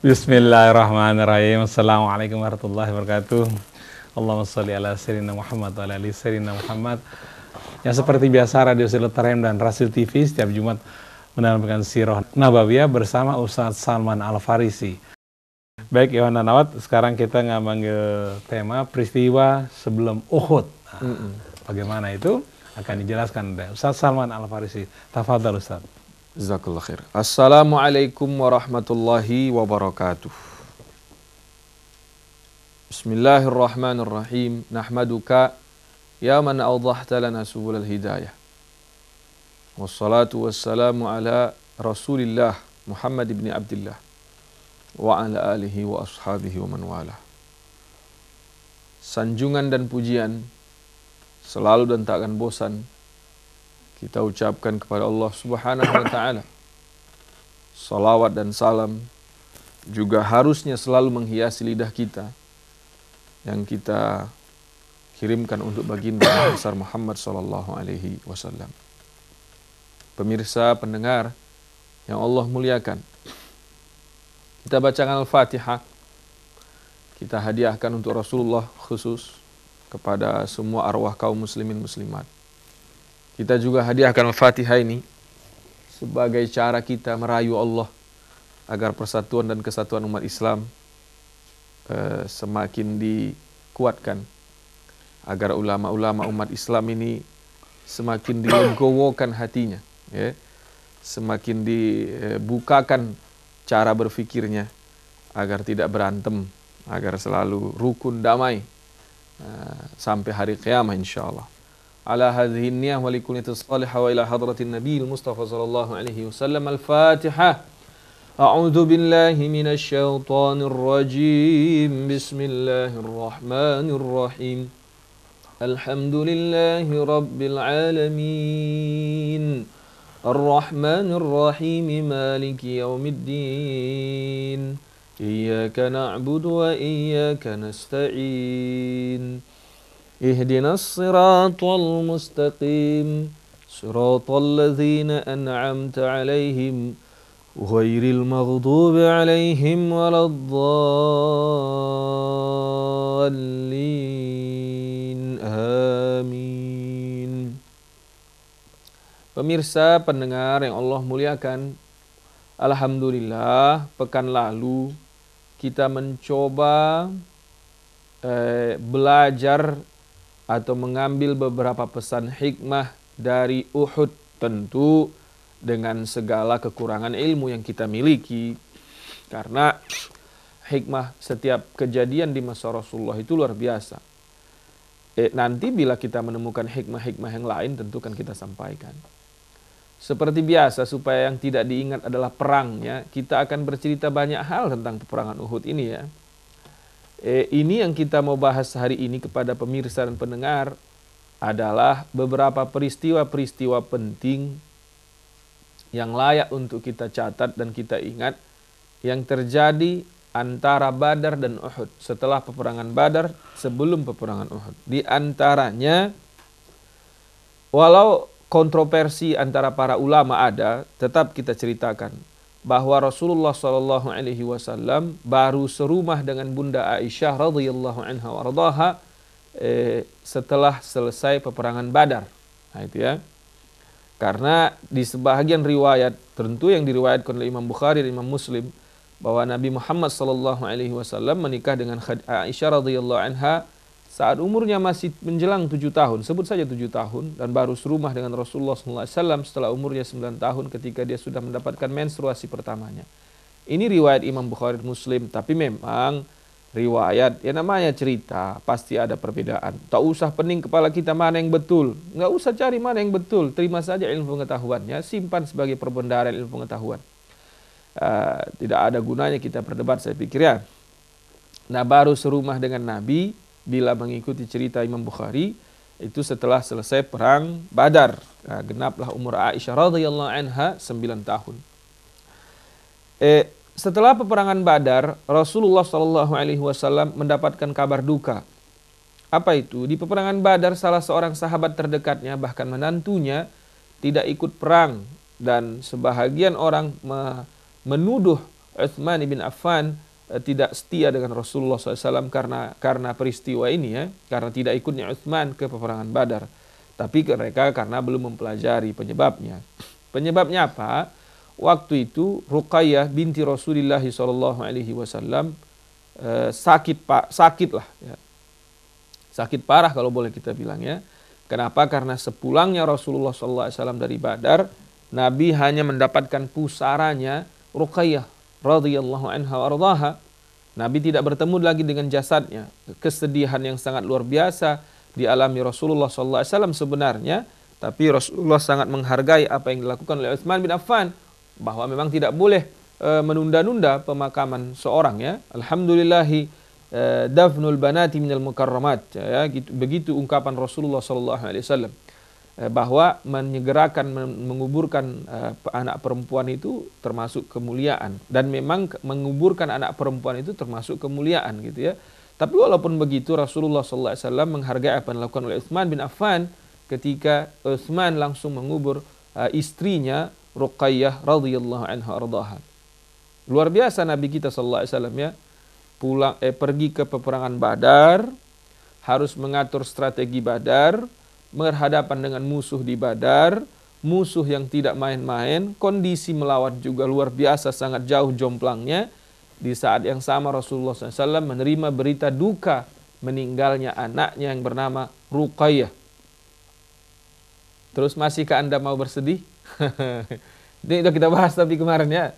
Bismillahirrahmanirrahim. Assalamualaikum warahmatullahi wabarakatuh. Allahumma sholli ala sayyidina Muhammad wa ala ali sayyidina Muhammad. Yang seperti biasa Radio Silaturahim dan Rasul TV setiap Jumat menampilkan Sirah Nabawiyah bersama Ustaz Salman Al-Farisi. Baik Iwan dan Awad, sekarang kita ngambil tema peristiwa sebelum Uhud. Bagaimana itu akan dijelaskan oleh Ustaz Salman Al-Farisi. Tafadhal Ustaz. Jazakallah khair. Assalamualaikum warahmatullahi wabarakatuh. Bismillahirrahmanirrahim. Nahmaduka ya man awdahta lana subulal hidayah. Wassalatu wassalamu ala Rasulillah Muhammad ibn Abdullah wa ala alihi wa ashabihi wa man wala. Sanjungan dan pujian selalu dan tak akan bosan kita ucapkan kepada Allah Subhanahu wa ta'ala. Salawat dan salam juga harusnya selalu menghiasi lidah kita yang kita kirimkan untuk baginda besar Muhammad sallallahu alaihi wasallam. Pemirsa, pendengar yang Allah muliakan, kita bacakan Al-Fatihah. Kita hadiahkan untuk Rasulullah khusus kepada semua arwah kaum muslimin muslimat. Kita juga hadiahkan Al-Fatihah ini sebagai cara kita merayu Allah agar persatuan dan kesatuan umat Islam semakin dikuatkan, agar ulama-ulama umat Islam ini semakin dilegowokan hatinya, ya, semakin dibukakan cara berfikirnya agar tidak berantem, agar selalu rukun damai sampai hari kiamat insyaallah. Ala hadhihi niyah wa likunniyatis salihah wa ila hadratin nabiyil mustafa sallallahu alaihi wasallam. Al-Fatihah. A'udzu billahi minasy syaithanir rajim. Bismillahirrahmanirrahim. Alhamdulillahi rabbil alamin. Ar-Rahmanir Rahim, Maliki yaumiddin. Iyyaka na'budu wa iyyaka nasta'in. Ihdinas siratal mustaqim, siratal ladzina an'amta 'alaihim ghairil maghdubi 'alaihim waladdallin. Amin. Pemirsa, pendengar yang Allah muliakan, alhamdulillah pekan lalu kita mencoba belajar atau mengambil beberapa pesan hikmah dari Uhud, tentu dengan segala kekurangan ilmu yang kita miliki, karena hikmah setiap kejadian di masa Rasulullah itu luar biasa. Nanti bila kita menemukan hikmah-hikmah yang lain, tentu kan kita sampaikan. Seperti biasa, supaya yang tidak diingat adalah perangnya, kita akan bercerita banyak hal tentang peperangan Uhud ini, ya. Ini yang kita mau bahas hari ini kepada pemirsa dan pendengar adalah beberapa peristiwa-peristiwa penting yang layak untuk kita catat dan kita ingat yang terjadi antara Badar dan Uhud, setelah peperangan Badar, sebelum peperangan Uhud. Di antaranya, walau kontroversi antara para ulama ada, tetap kita ceritakan bahwa Rasulullah SAW baru serumah dengan Bunda Aisyah radhiyallahu anha waradaha setelah selesai peperangan Badar. Nah, itu ya. Karena di sebahagian riwayat, tentu yang diriwayatkan oleh Imam Bukhari dan Imam Muslim, bahwa Nabi Muhammad SAW menikah dengan Aisyah radhiyallahu anha saat umurnya masih menjelang 7 tahun, sebut saja 7 tahun, dan baru serumah dengan Rasulullah SAW setelah umurnya 9 tahun ketika dia sudah mendapatkan menstruasi pertamanya. Ini riwayat Imam Bukhari Muslim, tapi memang riwayat, ya namanya cerita, pasti ada perbedaan. Tak usah pening kepala kita mana yang betul, nggak usah cari mana yang betul, terima saja ilmu pengetahuannya, simpan sebagai perbendaharaan ilmu pengetahuan. Tidak ada gunanya kita berdebat, saya pikir, ya. Nah, baru serumah dengan Nabi bila mengikuti cerita Imam Bukhari itu setelah selesai perang Badar. Nah, genaplah umur Aisyah radhiyallahu anha 9 tahun. Setelah peperangan Badar, Rasulullah SAW mendapatkan kabar duka. Apa itu? Di peperangan Badar, salah seorang sahabat terdekatnya, bahkan menantunya, tidak ikut perang, dan sebahagian orang menuduh Utsman bin Affan tidak setia dengan Rasulullah SAW karena peristiwa ini ya, karena tidak ikutnya Utsman ke peperangan Badar. Tapi mereka karena belum mempelajari penyebabnya. Penyebabnya apa? Waktu itu Ruqayyah binti Rasulullah SAW sakit lah ya. Sakit parah kalau boleh kita bilang ya. Kenapa? Karena sepulangnya Rasulullah SAW dari Badar, Nabi hanya mendapatkan pusaranya Ruqayyah radhiyallahu anha wa ardhaha. Nabi tidak bertemu lagi dengan jasadnya. Kesedihan yang sangat luar biasa dialami Rasulullah SAW sebenarnya, tapi Rasulullah sangat menghargai apa yang dilakukan oleh Utsman bin Affan, bahwa memang tidak boleh menunda-nunda pemakaman seorang ya. Alhamdulillahi dafnul banati minal mukarramat ya, begitu ungkapan Rasulullah SAW, bahwa menyegerakan menguburkan anak perempuan itu termasuk kemuliaan, dan memang menguburkan anak perempuan itu termasuk kemuliaan gitu ya. Tapi walaupun begitu Rasulullah SAW menghargai apa yang dilakukan oleh Utsman bin Affan ketika Utsman langsung mengubur istrinya Ruqayyah radhiyallahu anha ardhaha. Luar biasa Nabi kita SAW ya, pergi ke peperangan Badar, harus mengatur strategi Badar, berhadapan dengan musuh di Badar, musuh yang tidak main-main, kondisi melawan juga luar biasa sangat jauh jomplangnya. Di saat yang sama Rasulullah SAW menerima berita duka meninggalnya anaknya yang bernama Ruqayyah. Terus masihkah Anda mau bersedih? Ini sudah kita bahas tapi kemarin ya,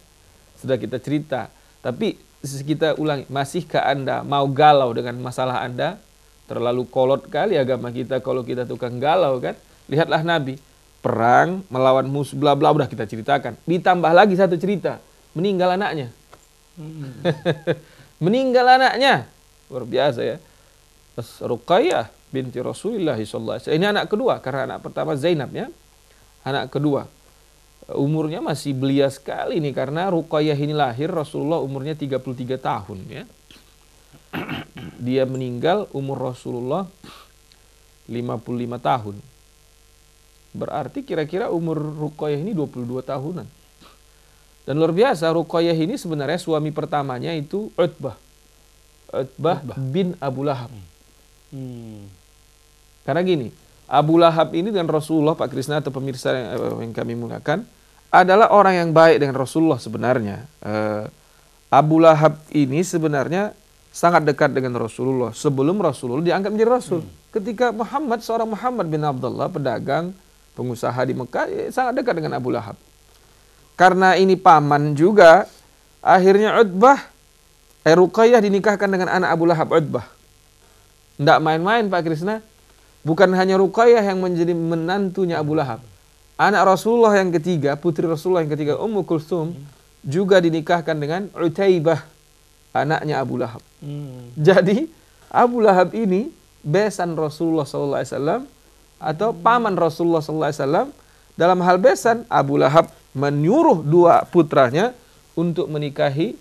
sudah kita cerita. Tapi kita ulangi, masihkah Anda mau galau dengan masalah Anda? Terlalu kolot kali agama kita kalau kita tukang galau kan. Lihatlah Nabi, perang melawan musuh bla bla udah kita ceritakan. Ditambah lagi satu cerita, meninggal anaknya. Meninggal anaknya. Luar biasa ya. Ruqayyah binti Rasulullah SAW. Ini anak kedua, karena anak pertama Zainab ya. Anak kedua. Umurnya masih belia sekali nih, karena Ruqayyah ini lahir Rasulullah umurnya 33 tahun ya. Dia meninggal umur Rasulullah 55 tahun. Berarti kira-kira umur Ruqayyah ini 22 tahunan. Dan luar biasa, Ruqayyah ini sebenarnya suami pertamanya itu Utbah bin Abu Lahab. Karena gini, Abu Lahab ini dengan Rasulullah, Pak Krisna atau pemirsa yang kami muliakan, adalah orang yang baik dengan Rasulullah sebenarnya. Abu Lahab ini sebenarnya sangat dekat dengan Rasulullah sebelum Rasulullah diangkat menjadi Rasul. Ketika seorang Muhammad bin Abdullah, pedagang, pengusaha di Mekah, sangat dekat dengan Abu Lahab. Karena ini paman juga, akhirnya Ruqayyah dinikahkan dengan anak Abu Lahab, Utbah. Tidak main-main Pak Krisna. Bukan hanya Ruqayyah yang menjadi menantunya Abu Lahab. Anak Rasulullah yang ketiga, putri Rasulullah yang ketiga, Ummu Kulsum, juga dinikahkan dengan Utaibah, anaknya Abu Lahab. Jadi Abu Lahab ini besan Rasulullah SAW atau paman Rasulullah SAW. Dalam hal besan, Abu Lahab menyuruh dua putranya untuk menikahi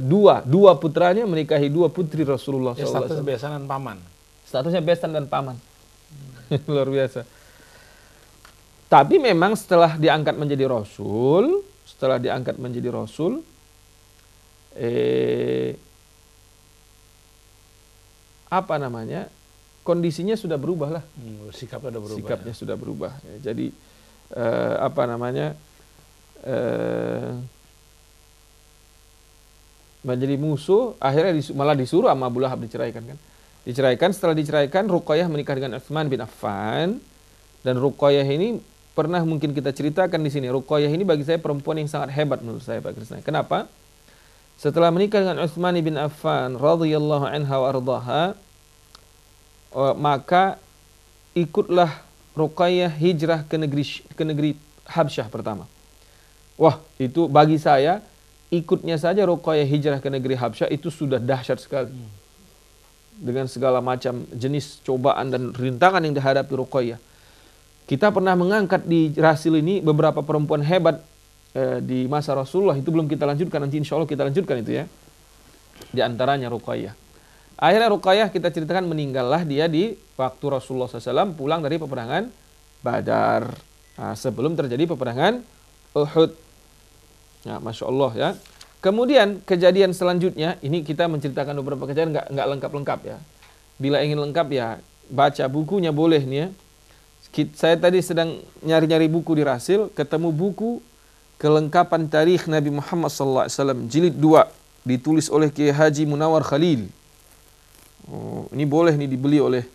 dua putranya menikahi dua putri Rasulullah SAW. Status besan dan paman. Statusnya besan dan paman. Luar biasa. Tapi memang setelah diangkat menjadi Rasul, kondisinya sudah berubah lah. Sikapnya sudah berubah. Jadi menjadi musuh, akhirnya malah disuruh sama Abu Lahab diceraikan kan. Setelah diceraikan, Ruqayyah menikah dengan Utsman bin Affan, dan Ruqayyah ini pernah mungkin kita ceritakan di sini. Ruqayyah ini bagi saya perempuan yang sangat hebat menurut saya Pak Krisna. Kenapa? Setelah menikah dengan Utsman bin Affan radhiyallahu anha wa ardhaha, maka ikutlah Ruqayyah hijrah ke negeri Habsyah pertama. Wah, itu bagi saya ikutnya saja Ruqayyah hijrah ke negeri Habsyah itu sudah dahsyat sekali. Dengan segala macam jenis cobaan dan rintangan yang dihadapi Ruqayyah. Kita pernah mengangkat di Rasil ini beberapa perempuan hebat di masa Rasulullah, itu belum kita lanjutkan, nanti insya Allah kita lanjutkan itu ya. Di antaranya Ruqayyah. Akhirnya Ruqayyah kita ceritakan meninggallah dia di waktu Rasulullah SAW pulang dari peperangan Badar. Sebelum terjadi peperangan Uhud. Masya Allah ya. Kemudian kejadian selanjutnya, ini kita menceritakan beberapa kejadian nggak lengkap-lengkap ya. Bila ingin lengkap ya baca bukunya boleh nih ya. Saya tadi sedang nyari-nyari buku di Rasil, ketemu buku Kelengkapan Tarikh Nabi Muhammad SAW jilid 2 ditulis oleh Kiai Haji Munawar Khalil. Oh, ini boleh nih dibeli oleh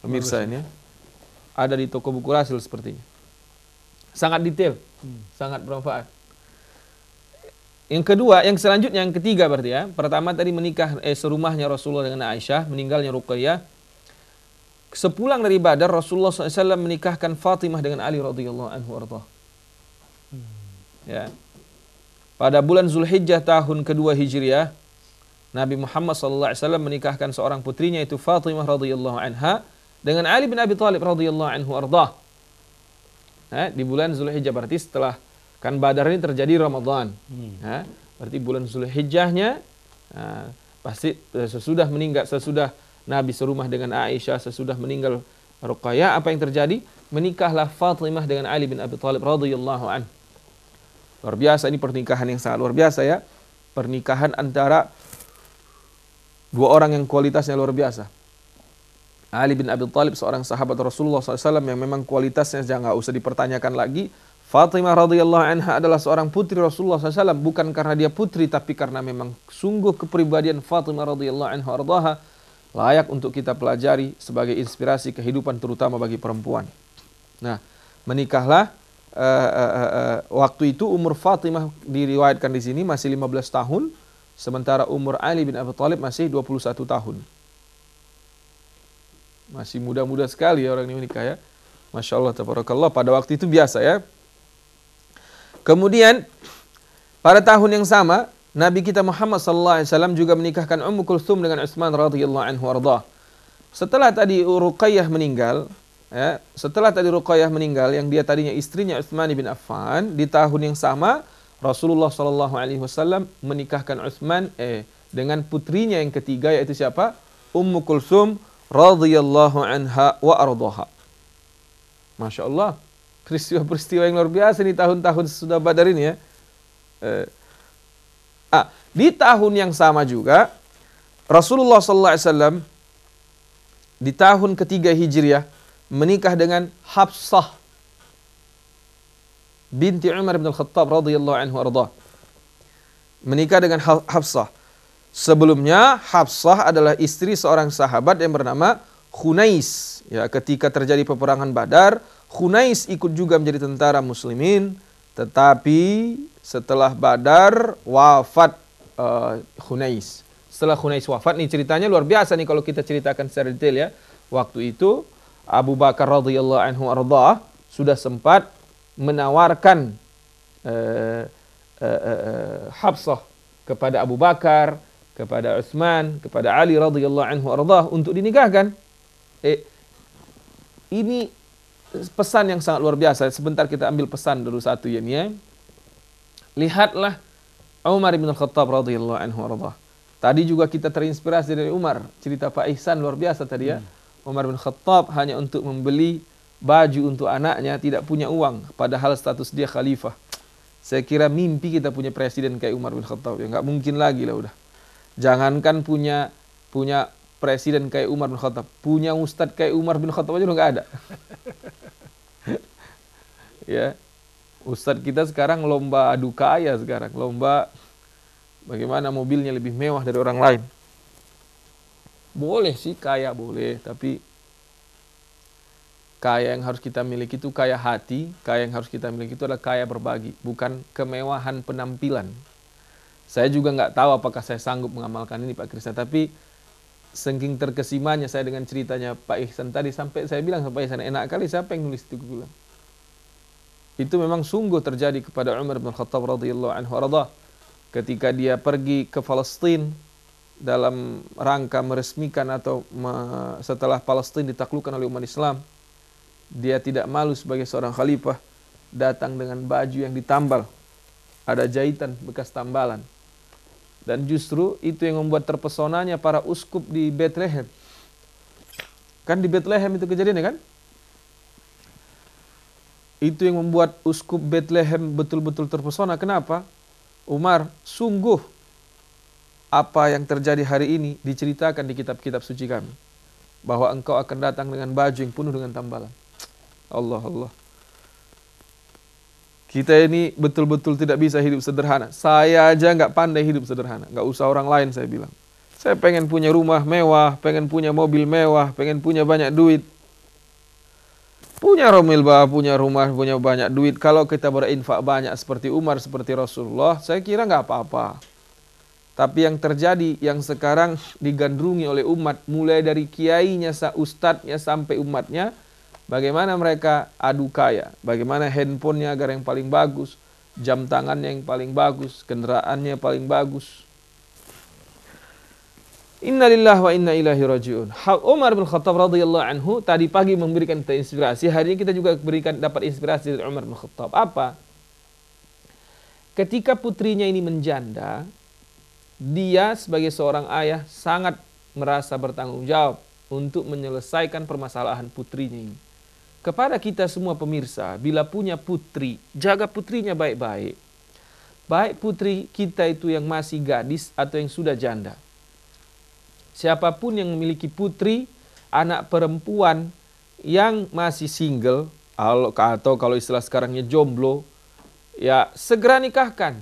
pemirsa ini ya. Ada di toko buku Rasil sepertinya. Sangat detail, sangat bermanfaat. Yang kedua, yang selanjutnya, yang ketiga berarti ya. Pertama tadi menikah serumahnya Rasulullah dengan Aisyah, meninggalnya Ruqayyah. Sepulang dari Badar, Rasulullah SAW menikahkan Fatimah dengan Ali radhiyallahu anhu arda. Ya. Pada bulan Zulhijjah tahun kedua Hijriah, Nabi Muhammad SAW menikahkan seorang putrinya itu Fatimah radhiyallahu anha dengan Ali bin Abi Thalib radhiyallahu anhu arda. Di bulan Zulhijjah berarti setelah kan Badar ini terjadi Ramadan. Berarti bulan Zulhijjahnya pasti sesudah Nabi serumah dengan Aisyah, sesudah meninggal Ruqayyah, apa yang terjadi? Menikahlah Fatimah dengan Ali bin Abi Thalib radhiyallahu anhu. Luar biasa, ini pernikahan yang sangat luar biasa ya. Pernikahan antara dua orang yang kualitasnya luar biasa. Ali bin Abi Thalib seorang sahabat Rasulullah SAW yang memang kualitasnya jangan usah dipertanyakan lagi. Fatimah radhiyallahu anha adalah seorang putri Rasulullah SAW, bukan karena dia putri, tapi karena memang sungguh kepribadian Fatimah radhiyallahu anha ardaha layak untuk kita pelajari sebagai inspirasi kehidupan terutama bagi perempuan. Nah, menikahlah waktu itu umur Fatimah diriwayatkan di sini masih 15 tahun, sementara umur Ali bin Abi Thalib masih 21 tahun. Masih muda-muda sekali ya orang ini menikah ya. Masya Allah, tabarakallah, pada waktu itu biasa ya. Kemudian pada tahun yang sama Nabi kita Muhammad SAW juga menikahkan Ummu Kulthum dengan Utsman radhiyallahu anhu arda. Setelah tadi Ruqayyah meninggal, ya, yang dia tadinya istrinya Utsman bin Affan, di tahun yang sama Rasulullah SAW menikahkan Utsman dengan putrinya yang ketiga, yaitu siapa? Ummu Kulthum radhiyallahu anha wa ardaha. Masya Allah, peristiwa-peristiwa yang luar biasa di tahun-tahun sesudah Badar ini ya. Di tahun yang sama juga Rasulullah SAW di tahun ketiga Hijriah menikah dengan Hafsah binti Umar bin Al-Khattab radhiyallahu anhu arda. Menikah dengan Hafsah. Sebelumnya Hafsah adalah istri seorang sahabat yang bernama Khunais. Ya, ketika terjadi peperangan Badar, Khunais ikut juga menjadi tentara muslimin, tetapi setelah Badar wafat Khunais. Setelah Khunais wafat, nih ceritanya luar biasa nih kalau kita ceritakan secara detail ya. Waktu itu Abu Bakar radhiyallahu anhu arda sudah sempat menawarkan Hafsah kepada Abu Bakar, kepada Utsman, kepada Ali radhiyallahu anhu arda untuk dinikahkan. Ini pesan yang sangat luar biasa. Sebentar kita ambil pesan dulu satu ya. Lihatlah Umar bin Al-Khattab radhiyallahu anhu arda. Tadi juga kita terinspirasi dari Umar. Cerita Pak Ihsan luar biasa tadi ya. Umar bin Khattab hanya untuk membeli baju untuk anaknya tidak punya uang, padahal status dia khalifah. Saya kira mimpi kita punya presiden kayak Umar bin Khattab ya, nggak mungkin lagi lah udah. Jangankan punya presiden kayak Umar bin Khattab, punya ustadz kayak Umar bin Khattab aja udah nggak ada. Ya, ustadz kita sekarang lomba adu kaya sekarang, lomba bagaimana mobilnya lebih mewah dari orang lain. Boleh sih kaya boleh, tapi kaya yang harus kita miliki itu kaya hati, kaya yang harus kita miliki itu adalah kaya berbagi, bukan kemewahan penampilan. Saya juga nggak tahu apakah saya sanggup mengamalkan ini Pak Krisna, tapi saking terkesimanya saya dengan ceritanya Pak Ihsan tadi, sampai saya bilang sama Pak Ihsan, enak kali siapa yang nulis itu, gue bilang. Itu memang sungguh terjadi kepada Umar bin Khattab radhiyallahu anhu arda. Ketika dia pergi ke Palestina dalam rangka meresmikan atau setelah Palestina ditaklukkan oleh umat Islam, dia tidak malu sebagai seorang khalifah datang dengan baju yang ditambal, ada jahitan bekas tambalan, dan justru itu yang membuat terpesonanya para uskup di Bethlehem. Kan di Bethlehem itu kejadiannya kan? Itu yang membuat uskup Bethlehem betul-betul terpesona. Kenapa? Umar, sungguh apa yang terjadi hari ini diceritakan di kitab-kitab suci kami, bahwa engkau akan datang dengan baju yang penuh dengan tambalan. Allah Allah. Kita ini betul-betul tidak bisa hidup sederhana. Saya aja nggak pandai hidup sederhana. Nggak usah orang lain, saya bilang. Saya pengen punya rumah mewah, pengen punya mobil mewah, pengen punya banyak duit. Punya romilbah, punya rumah, punya banyak duit. Kalau kita berinfak banyak seperti Umar, seperti Rasulullah, saya kira nggak apa-apa. Tapi yang terjadi, yang sekarang digandrungi oleh umat, mulai dari kiainya, ustadznya, sampai umatnya, bagaimana mereka adu kaya, bagaimana handphonenya agar yang paling bagus, jam tangannya yang paling bagus, kendaraannya paling bagus. Innalillahi wa inna ilaihi raji'un. Umar bin Khattab radhiyallahu anhu tadi pagi memberikan kita inspirasi, hari ini kita juga dapat inspirasi dari Umar bin Khattab. Apa? Ketika putrinya ini menjanda, dia sebagai seorang ayah sangat merasa bertanggung jawab untuk menyelesaikan permasalahan putrinya ini. Kepada kita semua pemirsa, bila punya putri, jaga putrinya baik-baik. Baik putri kita itu yang masih gadis atau yang sudah janda. Siapapun yang memiliki putri, anak perempuan yang masih single, atau kalau istilah sekarangnya jomblo, ya segera nikahkan.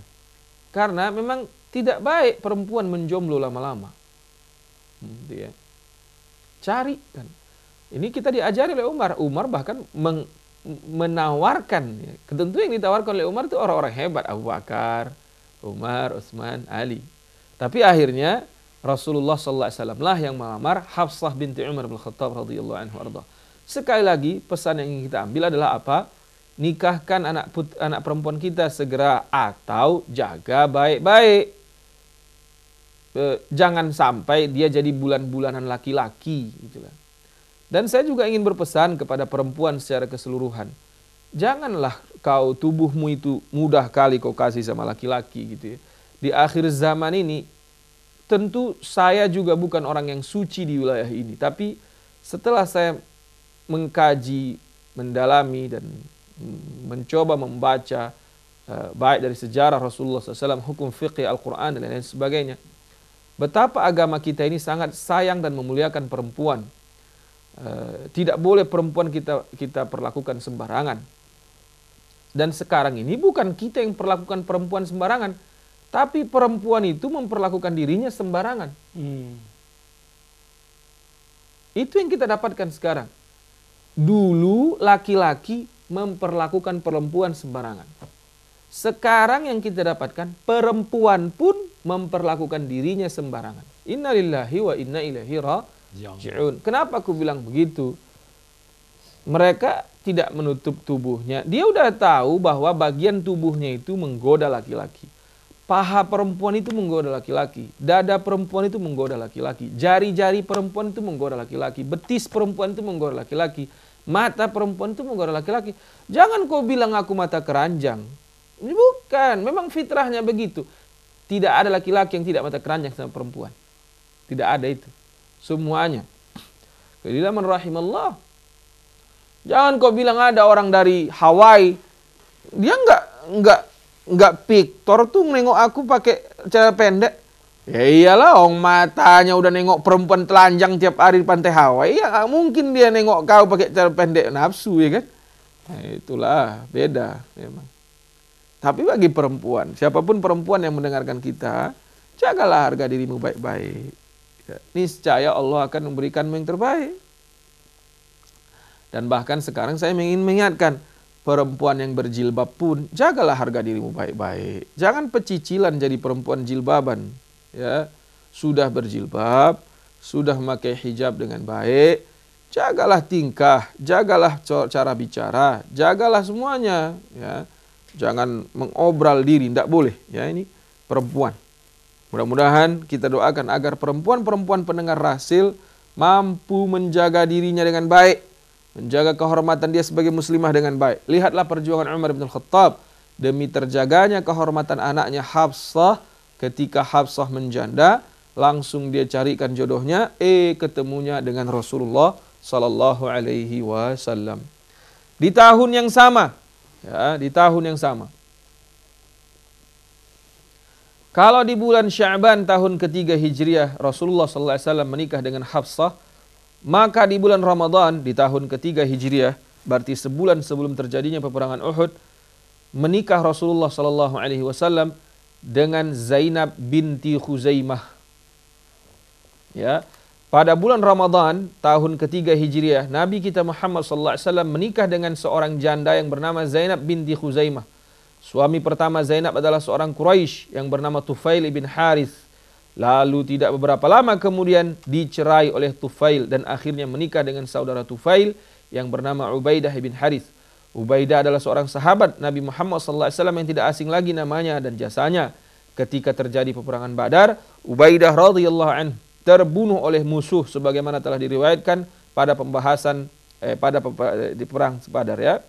Karena memang tidak baik perempuan menjomblo lama-lama. Cari kan. Ini kita diajari oleh Umar. Umar bahkan menawarkan. Tentu yang ditawarkan oleh Umar itu orang-orang hebat. Abu Bakar, Umar, Utsman, Ali. Tapi akhirnya Rasulullah SAW lah yang melamar Hafsah binti Umar bin Khattab radhiyallahu anhu arda. Sekali lagi pesan yang ingin kita ambil adalah apa? Nikahkan anak perempuan kita segera atau jaga baik-baik. Jangan sampai dia jadi bulan-bulanan laki-laki gitulah. Dan saya juga ingin berpesan kepada perempuan secara keseluruhan. Janganlah kau tubuhmu itu mudah kali kau kasih sama laki-laki gitu ya. Di akhir zaman ini tentu saya juga bukan orang yang suci di wilayah ini, tapi setelah saya mengkaji, mendalami dan mencoba membaca baik dari sejarah Rasulullah SAW, hukum fikih Al-Quran dan lain sebagainya, betapa agama kita ini sangat sayang dan memuliakan perempuan. Tidak boleh perempuan kita perlakukan sembarangan. Dan sekarang ini bukan kita yang perlakukan perempuan sembarangan, tapi perempuan itu memperlakukan dirinya sembarangan. Itu yang kita dapatkan sekarang. Dulu laki-laki memperlakukan perempuan sembarangan. Sekarang yang kita dapatkan, perempuan pun memperlakukan dirinya sembarangan. Innalillahi wa inna ilaihi raji'un. Kenapa aku bilang begitu? Mereka tidak menutup tubuhnya. Dia udah tahu bahwa bagian tubuhnya itu menggoda laki-laki. Paha perempuan itu menggoda laki-laki. Dada perempuan itu menggoda laki-laki. Jari-jari perempuan itu menggoda laki-laki. Betis perempuan itu menggoda laki-laki. Mata perempuan itu menggoda laki-laki. Jangan kau bilang aku mata keranjang. Bukan, memang fitrahnya begitu. Tidak ada laki-laki yang tidak mata keranjang sama perempuan. Tidak ada itu. Semuanya. Illa man rahimallah. Jangan kau bilang ada orang dari Hawaii, dia enggak piktor tuh nengok aku pakai celana pendek. Ya iyalah, orang matanya udah nengok perempuan telanjang tiap hari di pantai Hawaii, ya gak mungkin dia nengok kau pakai celana pendek, nafsu ya kan? Nah, itulah beda memang. Tapi bagi perempuan, siapapun perempuan yang mendengarkan kita, jagalah harga dirimu baik-baik. Ya, niscaya Allah akan memberikanmu yang terbaik. Dan bahkan sekarang saya ingin mengingatkan, perempuan yang berjilbab pun jagalah harga dirimu baik-baik. Jangan pecicilan jadi perempuan jilbaban. Ya, sudah berjilbab, sudah memakai hijab dengan baik, jagalah tingkah, jagalah cara bicara, jagalah semuanya. Ya. Jangan mengobral diri, tidak boleh. Ya, ini perempuan. Mudah-mudahan kita doakan agar perempuan-perempuan pendengar Rasil mampu menjaga dirinya dengan baik, menjaga kehormatan dia sebagai muslimah dengan baik. Lihatlah perjuangan Umar bin Khattab demi terjaganya kehormatan anaknya Hafsah. Ketika Hafsah menjanda, langsung dia carikan jodohnya, ketemunya dengan Rasulullah sallallahu alaihi wasallam. Di tahun yang sama, ya, di tahun yang sama, Kalau di bulan Sya'ban tahun ketiga Hijriah Rasulullah SAW menikah dengan Hafsah, maka di bulan Ramadan di tahun ketiga Hijriah, berarti sebulan sebelum terjadinya peperangan Uhud, menikah Rasulullah SAW dengan Zainab binti Khuzaimah. Ya, pada bulan Ramadan tahun ketiga Hijriah, Nabi kita Muhammad SAW menikah dengan seorang janda yang bernama Zainab binti Khuzaimah. Suami pertama Zainab adalah seorang Quraisy yang bernama Tufail ibn Harith. Lalu tidak beberapa lama kemudian dicerai oleh Tufail dan akhirnya menikah dengan saudara Tufail yang bernama Ubaidah ibn Harith. Ubaidah adalah seorang sahabat Nabi Muhammad SAW yang tidak asing lagi namanya dan jasanya. Ketika terjadi peperangan Badar, Ubaidah radhiyallahu anhu terbunuh oleh musuh sebagaimana telah diriwayatkan pada pembahasan di perang Badar ya.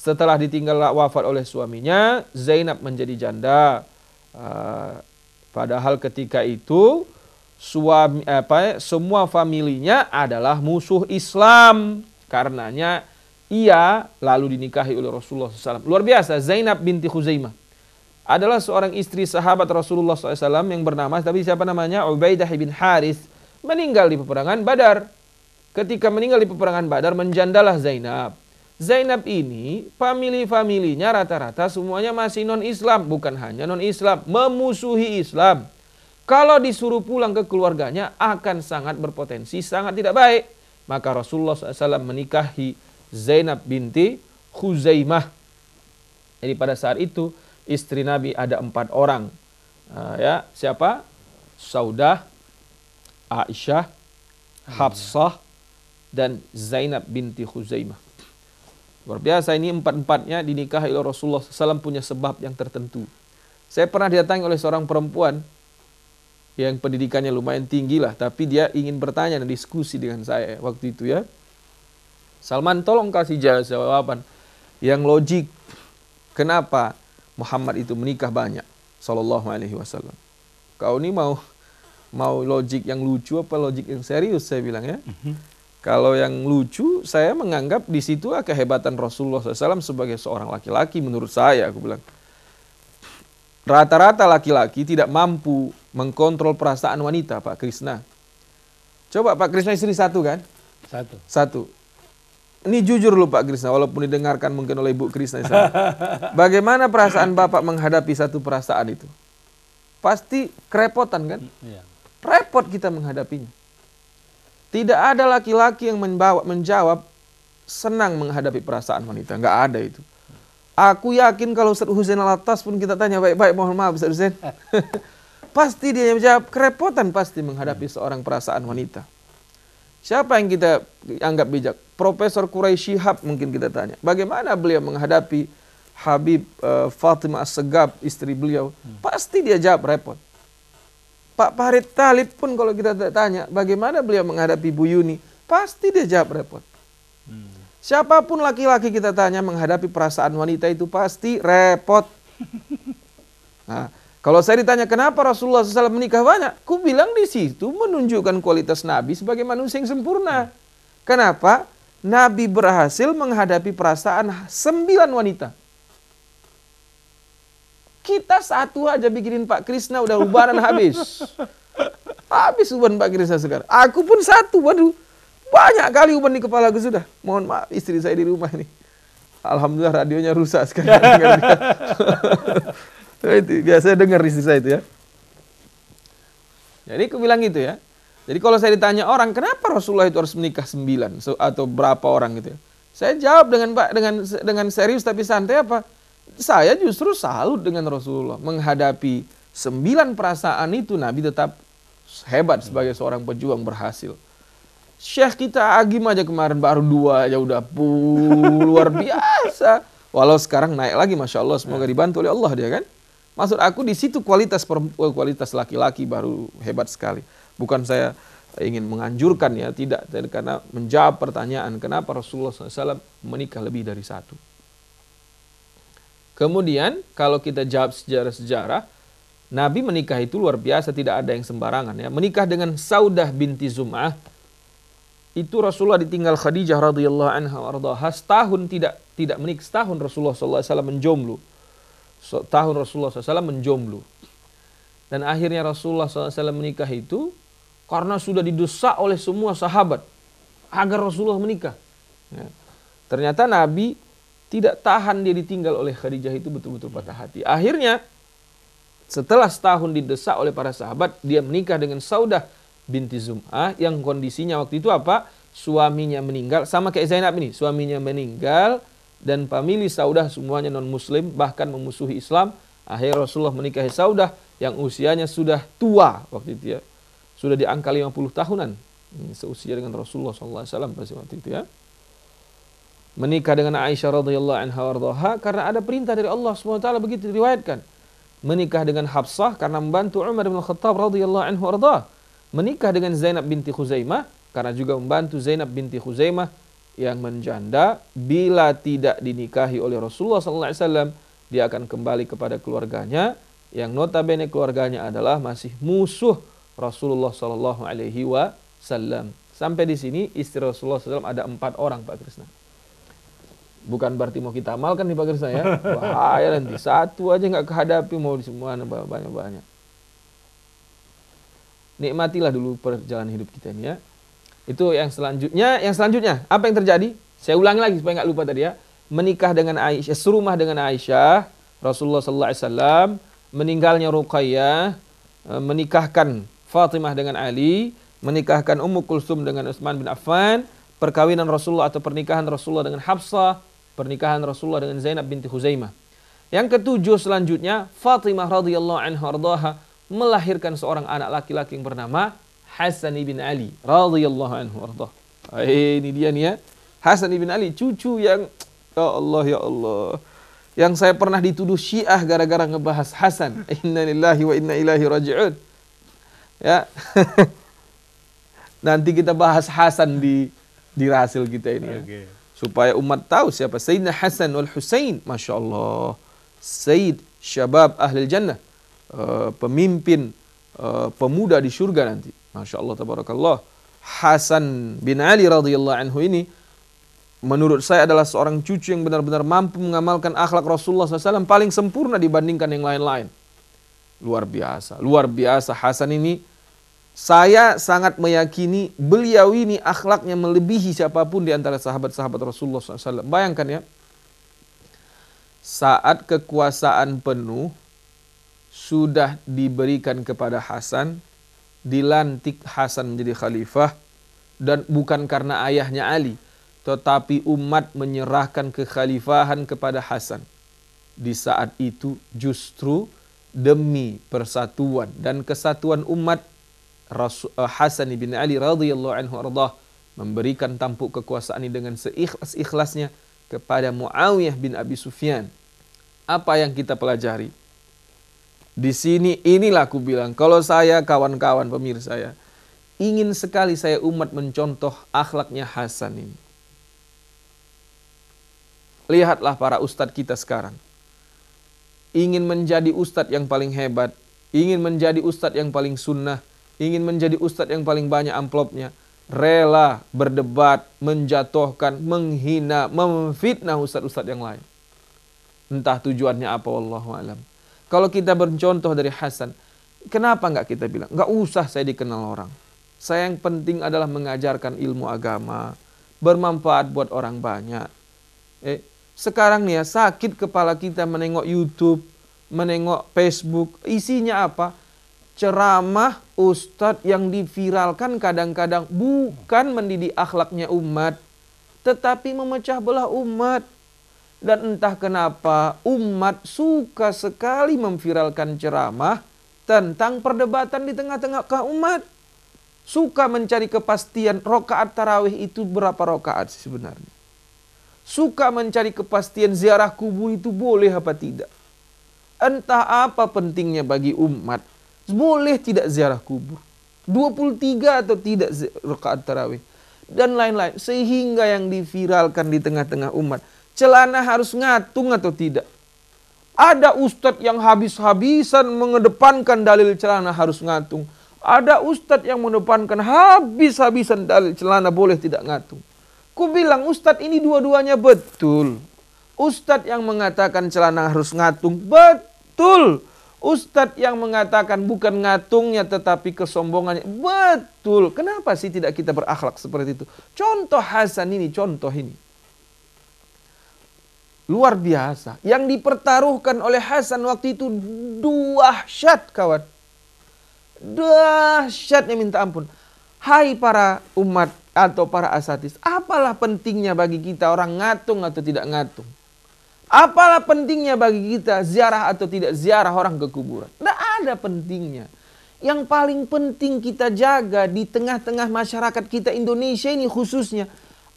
Setelah ditinggal wafat oleh suaminya, Zainab menjadi janda. Padahal ketika itu semua familinya adalah musuh Islam. Karenanya ia lalu dinikahi oleh Rasulullah SAW. Luar biasa, Zainab binti Khuzaimah adalah seorang istri sahabat Rasulullah SAW yang bernama, tapi siapa namanya? Ubaidah bin Harith, meninggal di peperangan Badar. Ketika meninggal di peperangan Badar, menjandalah Zainab. Zainab ini, familinya rata-rata semuanya masih non-Islam. Bukan hanya non-Islam, memusuhi Islam. Kalau disuruh pulang ke keluarganya, akan sangat berpotensi, sangat tidak baik. Maka Rasulullah SAW menikahi Zainab binti Khuzaimah. Jadi pada saat itu, istri Nabi ada 4 orang. Ya, siapa? Saudah, Aisyah, Hafsah, dan Zainab binti Khuzaimah. Luar biasa, ini 4-4-nya dinikahi oleh Rasulullah SAW punya sebab yang tertentu. Saya pernah didatangi oleh seorang perempuan yang pendidikannya lumayan tinggi lah, tapi dia ingin bertanya dan diskusi dengan saya waktu itu ya. Salman, tolong kasih jawaban yang logik. Kenapa Muhammad itu menikah banyak, sallallahu alaihi wasallam. Kau ini mau logik yang lucu apa logik yang serius, saya bilang ya. Kalau yang lucu, saya menganggap di situ kehebatan Rasulullah SAW sebagai seorang laki-laki menurut saya, aku bilang. Rata-rata laki-laki tidak mampu mengkontrol perasaan wanita, Pak Krisna. Coba Pak Krisna istri satu kan? Satu. Ini jujur loh Pak Krisna, walaupun didengarkan mungkin oleh Ibu Krisna. Bagaimana perasaan Bapak menghadapi satu perasaan itu? Pasti kerepotan kan? Repot kita menghadapinya. Tidak ada laki-laki yang menjawab senang menghadapi perasaan wanita. Nggak ada itu. Aku yakin kalau Ustaz Husain Alatas pun kita tanya baik-baik, mohon maaf Ustaz Husain. Pasti dia menjawab kerepotan pasti menghadapi seorang perasaan wanita. Siapa yang kita anggap bijak? Profesor Quraisy Shihab mungkin kita tanya. Bagaimana beliau menghadapi Habib Fatimah As-Segab, istri beliau? Pasti dia jawab repot. Pak Farid Talib pun kalau kita tanya, bagaimana beliau menghadapi Bu Yuni? Pasti dia jawab repot. Siapapun laki-laki kita tanya menghadapi perasaan wanita itu pasti repot. Nah, kalau saya ditanya kenapa Rasulullah SAW menikah banyak, ku bilang di situ menunjukkan kualitas Nabi sebagai manusia yang sempurna. Kenapa? Nabi berhasil menghadapi perasaan 9 wanita. Kita satu aja bikinin Pak Krisna udah ubaran habis. Habis uban Pak Krisna sekarang. Aku pun satu, waduh. Banyak kali uban di kepala aku sudah. Mohon maaf istri saya di rumah ini. Alhamdulillah radionya rusak sekarang. Itu biasa dengar istri saya itu ya. Jadi aku bilang gitu ya. Jadi kalau saya ditanya orang, kenapa Rasulullah itu harus menikah 9 atau berapa orang gitu ya. Saya jawab dengan serius tapi santai apa? Saya justru salut dengan Rasulullah menghadapi 9 perasaan itu. Nabi tetap hebat sebagai seorang pejuang berhasil. Syekh kita Agim aja kemarin baru 2 aja udah luar biasa. Walau sekarang naik lagi, masya Allah, semoga dibantu oleh Allah dia kan. Maksud aku di situ kualitas laki-laki baru hebat sekali. Bukan saya ingin menganjurkan ya, tidak, karena menjawab pertanyaan kenapa Rasulullah SAW menikah lebih dari 1. Kemudian kalau kita jawab sejarah-sejarah, Nabi menikah itu luar biasa, tidak ada yang sembarangan ya. Menikah dengan Saudah binti Zum'ah, itu Rasulullah ditinggal Khadijah radhiyallahu anha warḍaha setahun tidak menikah, setahun Rasulullah SAW menjomblo. Setahun Rasulullah SAW menjomblo. Dan akhirnya Rasulullah SAW menikah itu karena sudah didesak oleh semua sahabat agar Rasulullah menikah. Ya. Ternyata Nabi tidak tahan dia ditinggal oleh Khadijah itu, betul-betul patah hati. Akhirnya setelah setahun didesak oleh para sahabat, dia menikah dengan Saudah binti Zum'ah yang kondisinya waktu itu apa? Suaminya meninggal, sama kayak Zainab ini. Suaminya meninggal dan famili Saudah semuanya non-muslim, bahkan memusuhi Islam. Akhirnya Rasulullah menikahi Saudah yang usianya sudah tua waktu itu ya. Sudah di angka 50 tahunan. Seusia dengan Rasulullah SAW pada waktu itu ya. Menikah dengan Aisyah radhiyallahu anha warḍaha karena ada perintah dari Allah SWT, begitu diriwayatkan. Menikah dengan Hafsah karena membantu Umar bin Khattab radhiyallahu anhu warḍah. Menikah dengan Zainab binti Khuzaimah karena juga membantu Zainab binti Khuzaimah yang menjanda. Bila tidak dinikahi oleh Rasulullah SAW, dia akan kembali kepada keluarganya yang notabene keluarganya adalah masih musuh Rasulullah SAW. Sampai di sini istri Rasulullah SAW ada 4 orang, Pak Krisna. Bukan berarti mau kita amalkan nih Pak Krisna ya. Bahaya nanti. Satu aja nggak kehadapi, mau di semua banyak-banyak. Nikmatilah dulu perjalanan hidup kita ini ya. Itu yang selanjutnya. Yang selanjutnya, apa yang terjadi? Saya ulangi lagi supaya nggak lupa tadi ya. Menikah dengan Aisyah, serumah dengan Aisyah, Rasulullah SAW, meninggalnya Ruqayyah, menikahkan Fatimah dengan Ali, menikahkan Ummu Kulsum dengan Utsman bin Affan, perkawinan Rasulullah atau pernikahan Rasulullah dengan Hafsah, pernikahan Rasulullah dengan Zainab binti Khuzaimah. Yang ketujuh selanjutnya, Fatimah radhiyallahu anha ardhaha melahirkan seorang anak laki-laki yang bernama Hasan bin Ali radhiyallahu anhu ardhah. Ini dia nih ya. Hasan bin Ali, cucu yang ya Allah ya Allah. Yang saya pernah dituduh Syiah gara-gara ngebahas Hasan. Inna lillahi wa inna ilaihi raji'un. Ya. Nanti kita bahas Hasan di rasil kita ini ya. Okay. Supaya umat tahu siapa Sayyidina Hasan wal Husain. Masya Allah. Sayyid Syabab Ahlil Jannah. Pemimpin pemuda di surga nanti. Masya Allah tabarakallah. Hasan bin Ali radhiyallahu anhu ini menurut saya adalah seorang cucu yang benar-benar mampu mengamalkan akhlak Rasulullah SAW paling sempurna dibandingkan yang lain-lain. Luar biasa. Luar biasa Hasan ini. Saya sangat meyakini beliau ini akhlaknya melebihi siapapun di antara sahabat-sahabat Rasulullah SAW. Bayangkan ya. Saat kekuasaan penuh sudah diberikan kepada Hasan, dilantik Hasan menjadi khalifah, dan bukan karena ayahnya Ali, tetapi umat menyerahkan kekhalifahan kepada Hasan. Di saat itu justru demi persatuan dan kesatuan umat, Hasan bin Ali radhiyallahu anhu ardhah memberikan tampuk kekuasaan ini dengan seikhlas-ikhlasnya kepada Muawiyah bin Abi Sufyan. Apa yang kita pelajari? Di sini inilah aku bilang, kalau saya kawan-kawan pemirsa ya, ingin sekali saya umat mencontoh akhlaknya Hasan ini. Lihatlah para ustadz kita sekarang. Ingin menjadi ustadz yang paling hebat, ingin menjadi ustadz yang paling sunnah, ingin menjadi ustadz yang paling banyak amplopnya, rela berdebat, menjatuhkan, menghina, memfitnah ustadz-ustadz yang lain. Entah tujuannya apa, wallahu alam. Kalau kita bercontoh dari Hasan, kenapa nggak kita bilang, nggak usah saya dikenal orang. Saya yang penting adalah mengajarkan ilmu agama, bermanfaat buat orang banyak. Sekarang nih ya, sakit kepala kita menengok YouTube, menengok Facebook, isinya apa? Ceramah ustadz yang diviralkan kadang-kadang bukan mendidik akhlaknya umat, tetapi memecah belah umat. Dan entah kenapa umat suka sekali memviralkan ceramah tentang perdebatan di tengah-tengah umat. Suka mencari kepastian rakaat tarawih itu berapa rakaat sih sebenarnya. Suka mencari kepastian ziarah kubur itu boleh apa tidak. Entah apa pentingnya bagi umat. Boleh tidak ziarah kubur. 23 atau tidak rakaat tarawih. Dan lain-lain. Sehingga yang diviralkan di tengah-tengah umat. Celana harus ngatung atau tidak. Ada ustadz yang habis-habisan mengedepankan dalil celana harus ngatung. Ada ustadz yang mengedepankan habis-habisan dalil celana boleh tidak ngatung. Ku bilang ustadz ini dua-duanya betul. Ustadz yang mengatakan celana harus ngatung betul. Ustadz yang mengatakan bukan ngatungnya tetapi kesombongannya. Betul. Kenapa sih tidak kita berakhlak seperti itu? Contoh Hasan ini, contoh ini. Luar biasa. Yang dipertaruhkan oleh Hasan waktu itu dahsyat, kawan. Dahsyatnya minta ampun. Hai para umat atau para asatis, apalah pentingnya bagi kita orang ngatung atau tidak ngatung? Apalah pentingnya bagi kita ziarah atau tidak ziarah orang ke kuburan? Tidak ada pentingnya. Yang paling penting kita jaga di tengah-tengah masyarakat kita Indonesia ini khususnya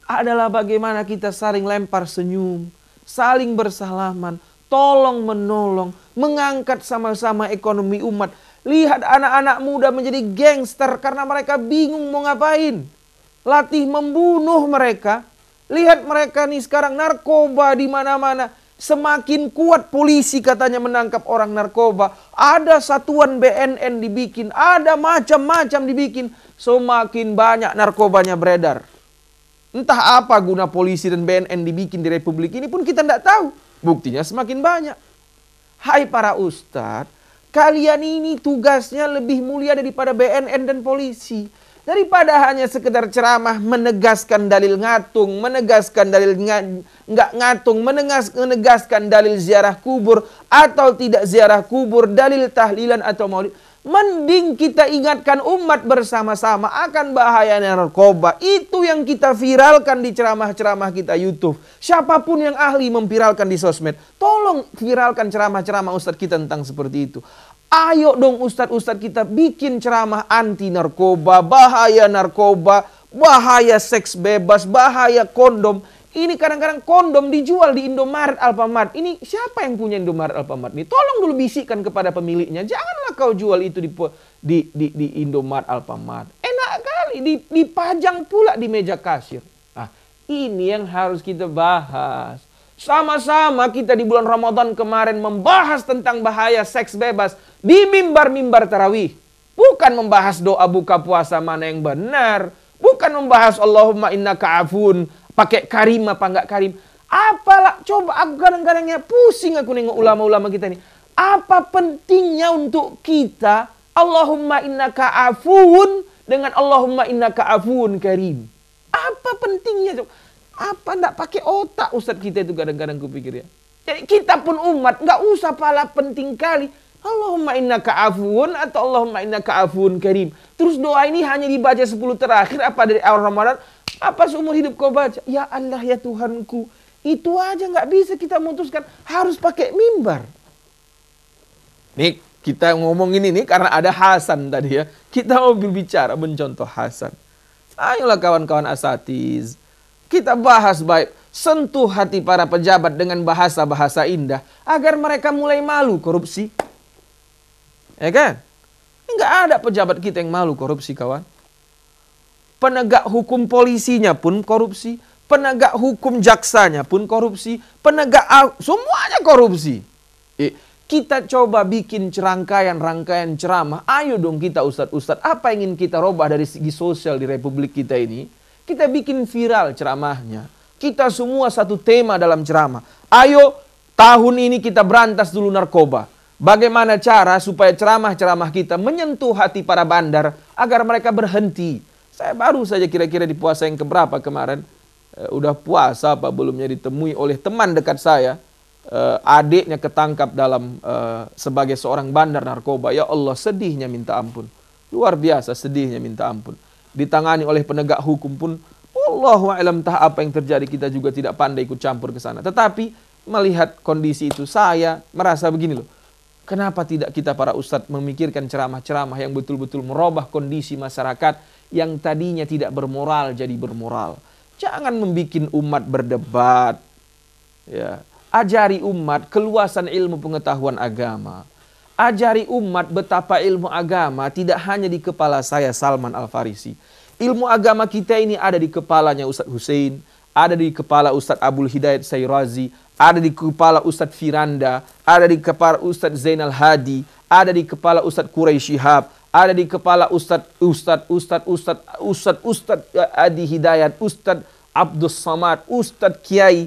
adalah bagaimana kita saling lempar senyum, saling bersalaman, tolong menolong, mengangkat sama-sama ekonomi umat. Lihat anak-anak muda menjadi gangster karena mereka bingung mau ngapain. Latih membunuh mereka. Lihat mereka nih sekarang narkoba di mana-mana. Semakin kuat polisi katanya menangkap orang narkoba. Ada satuan BNN dibikin. Ada macam-macam dibikin. Semakin banyak narkobanya beredar. Entah apa guna polisi dan BNN dibikin di Republik ini pun kita tidak tahu. Buktinya semakin banyak. Hai para ustadz, kalian ini tugasnya lebih mulia daripada BNN dan polisi. Daripada hanya sekedar ceramah menegaskan dalil ngatung, menegaskan dalil nggak ngatung, menegaskan dalil ziarah kubur atau tidak ziarah kubur, dalil tahlilan atau maulid. Mending kita ingatkan umat bersama-sama akan bahaya narkoba. Itu yang kita viralkan di ceramah-ceramah kita YouTube. Siapapun yang ahli memviralkan di sosmed, tolong viralkan ceramah-ceramah ustadz kita tentang seperti itu. Ayo dong ustadz-ustadz kita bikin ceramah anti narkoba, bahaya narkoba, bahaya seks bebas, bahaya kondom. Ini kadang-kadang kondom dijual di Indomaret, Alfamart. Ini siapa yang punya Indomaret, Alfamart ini? Tolong dulu bisikkan kepada pemiliknya. Janganlah kau jual itu di Indomaret, Alfamart. Enak kali dipajang pula di meja kasir. Nah, ini yang harus kita bahas. Sama-sama kita di bulan Ramadan kemarin membahas tentang bahaya seks bebas di mimbar-mimbar tarawih. Bukan membahas doa buka puasa mana yang benar. Bukan membahas Allahumma innaka afun, pakai karim apa enggak karim. Apalah, coba aku kadang-kadangnya pusing aku nengok ulama-ulama kita ini. Apa pentingnya untuk kita Allahumma innaka afun dengan Allahumma innaka afun karim? Apa pentingnya? Apa ndak pakai otak ustadz kita itu kadang-kadang kupikir ya. Jadi kita pun umat nggak usah pala penting kali. Allahumma innaka afun atau Allahumma innaka afun karim. Terus doa ini hanya dibaca 10 terakhir apa dari awal Ramadan? Apa seumur hidup kau baca? Ya Allah ya Tuhanku. Itu aja nggak bisa kita memutuskan harus pakai mimbar. Nih kita ngomongin ini karena ada Hasan tadi ya. Kita mau berbicara mencontoh Hasan. Ayolah kawan-kawan asatiz. Kita bahas baik, sentuh hati para pejabat dengan bahasa-bahasa indah agar mereka mulai malu korupsi. Ya kan? Enggak ada pejabat kita yang malu korupsi, kawan. Penegak hukum polisinya pun korupsi, penegak hukum jaksanya pun korupsi, semuanya korupsi. Kita coba bikin rangkaian ceramah. Ayo dong kita ustadz-ustadz, apa yang ingin kita robah dari segi sosial di Republik kita ini? Kita bikin viral ceramahnya. Kita semua satu tema dalam ceramah. Ayo tahun ini kita berantas dulu narkoba. Bagaimana cara supaya ceramah-ceramah kita menyentuh hati para bandar agar mereka berhenti. Saya baru saja kira-kira di puasa yang keberapa kemarin. Udah puasa apa belumnya ditemui oleh teman dekat saya. Adiknya ketangkap dalam sebagai seorang bandar narkoba. Ya Allah, sedihnya minta ampun. Luar biasa sedihnya minta ampun. Ditangani oleh penegak hukum pun wallahu a'lam entah apa yang terjadi, kita juga tidak pandai ikut campur ke sana. Tetapi melihat kondisi itu saya merasa begini loh. Kenapa tidak kita para ustadz memikirkan ceramah-ceramah yang betul-betul merubah kondisi masyarakat yang tadinya tidak bermoral jadi bermoral. Jangan membuat umat berdebat. Ya, ajari umat keluasan ilmu pengetahuan agama. Ajari umat betapa ilmu agama tidak hanya di kepala saya Salman Al-Farisi. Ilmu agama kita ini ada di kepalanya Ustadz Hussein, ada di kepala Ustadz Abdul Hidayat Sayrazi, ada di kepala Ustadz Firanda, ada di kepala Ustadz Zainal Hadi, ada di kepala Ustadz Quraisy Shihab, ada di kepala Ustadz Adi Hidayat, Ustadz Abdus Samad, Ustadz Kiai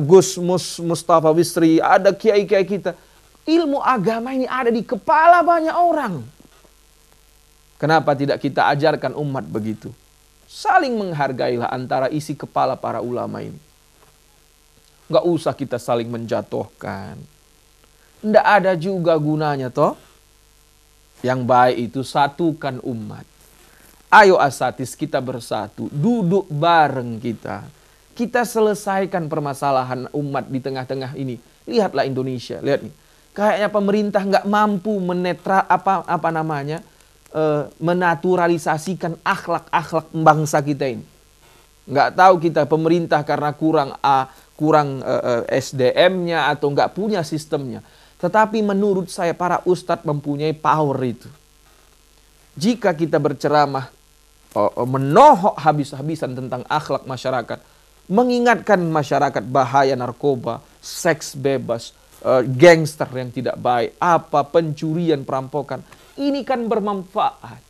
Gus Mustafa Wisri, ada kiai-kiai kita. Ilmu agama ini ada di kepala banyak orang. Kenapa tidak kita ajarkan umat begitu? Saling menghargailah antara isi kepala para ulama ini. Nggak usah kita saling menjatuhkan. Nggak ada juga gunanya toh. Yang baik itu satukan umat. Ayo asatis kita bersatu. Duduk bareng kita. Kita selesaikan permasalahan umat di tengah-tengah ini. Lihatlah Indonesia. Lihat nih. Kayaknya pemerintah nggak mampu menaturalisasikan akhlak-akhlak bangsa kita ini. Nggak tahu kita pemerintah karena kurang SDM-nya atau nggak punya sistemnya. Tetapi menurut saya para ustadz mempunyai power itu. Jika kita berceramah, menohok habis-habisan tentang akhlak masyarakat, mengingatkan masyarakat bahaya narkoba, seks bebas, gangster yang tidak baik, pencurian, perampokan, ini kan bermanfaat.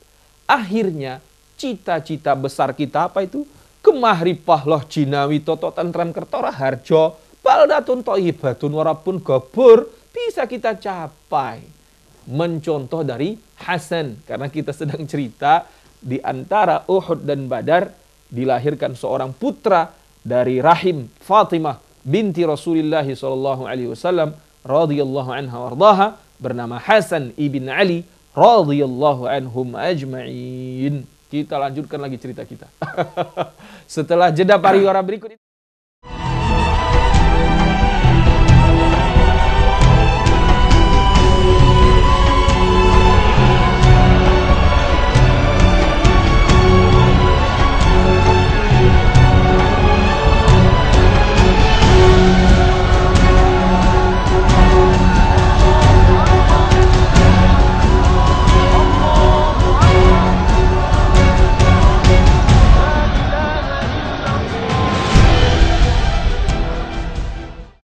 Akhirnya cita-cita besar kita apa itu? Kemahrifah loh jinawi toto tentram kertora harjo baldatun toibatun warapun gobur bisa kita capai. Mencontoh dari Hasan, karena kita sedang cerita di antara Uhud dan Badar dilahirkan seorang putra dari rahim Fatimah binti Rasulullah sallallahu alaihi wasallam radhiyallahu anha wardaha, bernama Hasan ibn Ali radhiyallahu anhum ajma'in. Kita lanjutkan lagi cerita kita. Setelah jeda pariwara berikut.